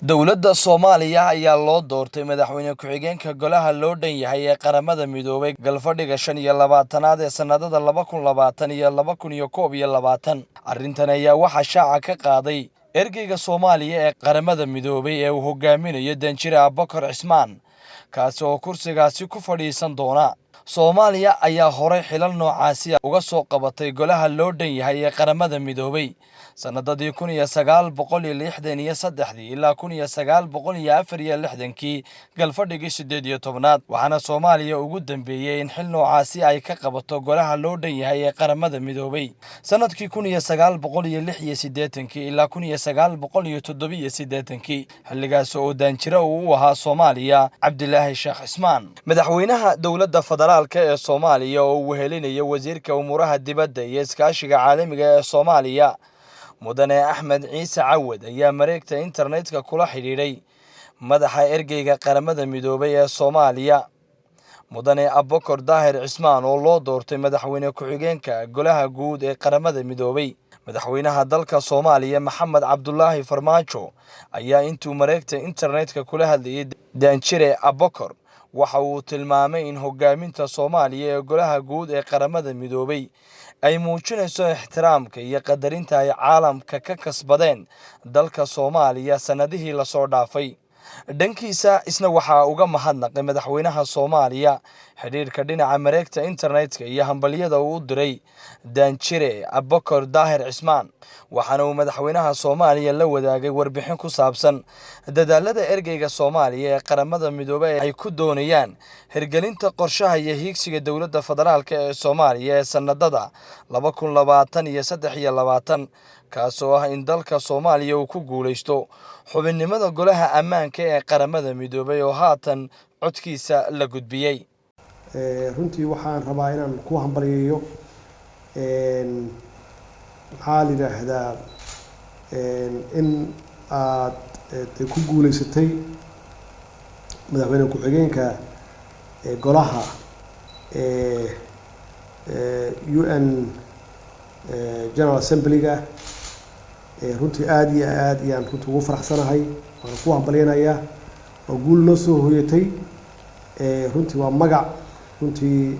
dowladda Soomaaliya ayaa loo doortay madaxweyne ku-xigeenka golaha loo dhan yahay ee qaramada midoobay galfadhiga 25aad ee sanadada 2020 iyo 2021. Arrintan ayaa waxa shaaca ka qaaday ergeyga Soomaaliya ee qaramada midoobay ee uu hogaaminayo Danjire Abubakar Cismaan, kaas oo kursigaasi ku fadhiisan doona. Soomaaliya ayaa hore xilal noocaasi uga soo qabatay golaha loo dhan yahay ee qaramada midoobay sanadadii 1963 ilaa 1964 galfadhigii 18aad, waxaana Soomaaliya ugu dambeeyay in xil noocaasi ay ka qabato golaha loo dhan yahay ee qaramada midoobay sanadkii 1986 ilaa 1987, xilligaas oo Danjire uu ahaa Soomaaliya Cabdilaahi Sheekh Cismaan. Madaxweynaha dowladda federaalka ee Soomaaliya oo uu wehelinaya wasiirka umuuraha dibadda iyo iskaashiga caalamiga ee Soomaaliya mudane Axmed Ciise Cawad ayaa mareegta internetka kula xiriiray madaxa ergeyga qaramada midoobay ee Soomaaliya mudane Abubakar Daahir Cismaan oo loo doortay madaxweyne ku-xigeenka golaha guud ee qaramada midoobay. madaxweynaha dalka Soomaaliya Maxamed Cabdullaahi Farmaajo ayaa intuu mareegta internetka kula hadlayay Danjire Abubakar waxa uu tilmaamay in hogaaminta Soomaaliya ee golaha guud ee qaramada midoobay ay muujinayso ixtiraamka iyo qadarinta ay caalamka ka kasbadeen dalka Soomaaliya sanadihii la soo dhaafay. dhankiisa isna waxa uga mahadnaqay madaxweynaha Soomaaliya xiriirka dhinaca mareegta internetka iyo hambaliyada uu u diray Danjire Abubakar Daahir Cismaan, waxaana uu madaxweynaha Soomaaliya la wadaagay warbixin ku saabsan dadaalada ergeyga Soomaaliya ee qaramada midoobay ay ku doonayaan hirgelinta qorshaha iyo hiigsiga dowladda federaalka ee Soomaaliya ee sanadada 2023 kaas oo ah in dalka Soomaaliya uu ku guuleysto xubinnimada golaha ammaanka ee qaramada midoobay oo haatan codkiisa la gudbiyay. runtii waxaan rabaa inaan ku hambaliyeeyo maxaa la yiraahdaa in aad ku guuleysatay madaxweyne ku-xigeenka golaha UN General Assembly-ga. runtii aad iyo aad ayaan runtii ugu faraxsanahay, waan ku hambaliyanayaa. waa guul noo soo hoyatay, runtii waa magac runtii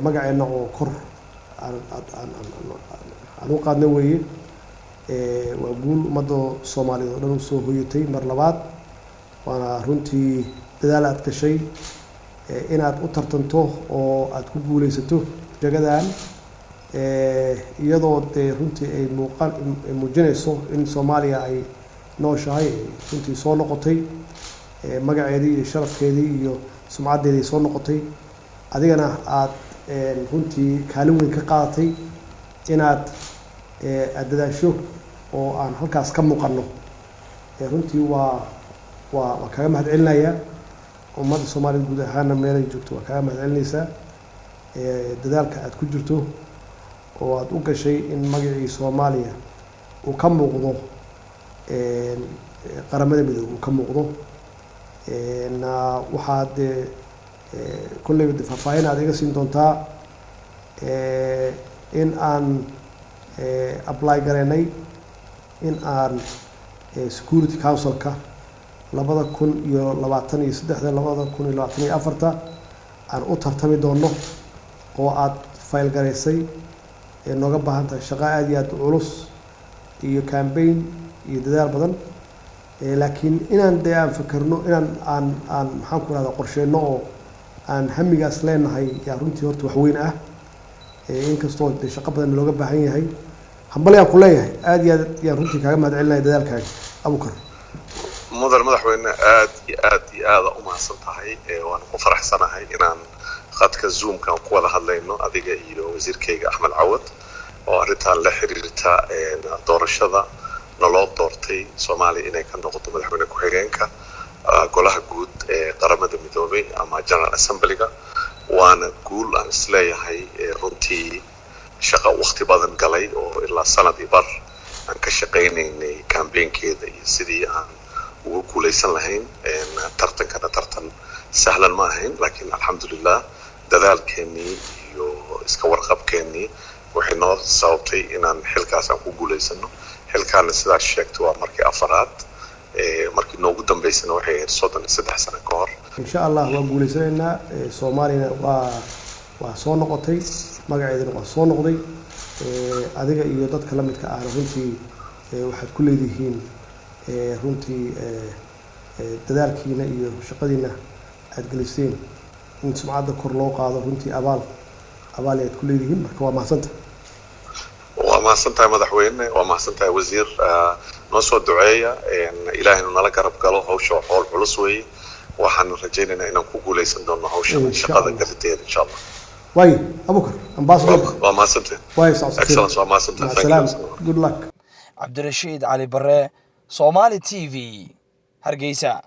magaceena oo kor aan u qaadna weeye. waa guul ummadda Soomaaliyeed oo dhan u soo hoyatay mar labaad, waana runtii dadaal aad gashay inaad u tartanto oo aad ku guuleysato jagadan, iyadoo dee runtii ay muujinayso in Soomaaliya ay nooshahay, runtii soo noqotay magaceedii iyo sharafkeedii iyo sumcaddeedii soo noqotay. adigana aad runtii kaalin weyn ka qaadatay inaad dadaasho oo aan halkaas ka muuqanno. runtii waa kaga mahadcelinayaa ummadda Soomaaliyeed guud ahaana meelay joogto, waa kaga mahadcelinaysaa dadaalka aad ku jirto oo aad u gashay in magacii Soomaaliya uu ka muuqdo qaramada midoobay uu ka muuqdo. waxaad kulleyba faahfaahin aad iga siin doontaa in aan apply gareynay in aan Security Council-ka 2023-2024 aan u tartami doono, oo aad fayl gareysay nooga baahan tahay shaqo aad iyo aad u culus iyo campaign iyo dadaal badan. laakiin inaan dee aan fakarno inaan maxaan ku rahdaa qorsheyno oo aan hamigaas leenahay yaa runtii horta wax weyn ah, inkastoo dee shaqo badan looga baahan yahay. hambalyaan ku leeyahay, aad iyo aad yaan runtii kaaga mahadcelinaya dadaalkaaga Abubakar. madaxweyne aad iyo aad u mahadsan tahay, waan ku faraxsanahay inaan khadka Zoom-ka ku wada hadlayno adiga iyo wasiirkayga Axmed Cawad oo arrintan la xiriirta doorashada naloo doortay Soomaaliya inay ka noqoto madaxweyne ku-xigeenka golaha guud ee qaramada midoobay ama General Assembly-ga. waana guul aan isleeyahay runtii shaqo waqti badan galay oo ilaa sanad iyo bar aan ka shaqaynaynay campaign-keeda iyo sidii aan ugu guuleysan lahayn. tartankana tartan sahlan ma ahayn, laakiin alxamdulillah dadaalkeennii iyo iska warqabkeennii waxay noo sababtay inaan xilkaas aan ku guuleysano. xilkaana sidaas sheegtay waa markii afaraad markii noogu dambeysana waxay ahayd 33 sano ka hor insha Allah waa guuleysanaynaa Soomaaliya waa soo noqotay magaceedana waa soo noqday adiga iyo dadka la midka ah runtii waxaad ku leedihiin runtii dadaalkiina iyo shaqadiina aad geliseen in sumcadda kor loo qaado runtii abaal aad ku leedihiin marka waa mahadsantahay madaxweyne waa mahadsantahay wasiir noo soo duceeya ilaahayna nala garab galo hawsha xool culus weeye waxaan rajaynaynaa inaan ku guuleysan doono hawsha shaqada galadeeda insha Allah way abukar ambassador waa mahadsantahay way excellence waa mahadsantahay good luck Cabdirashiid Cali Barre Somali TV Hargeysa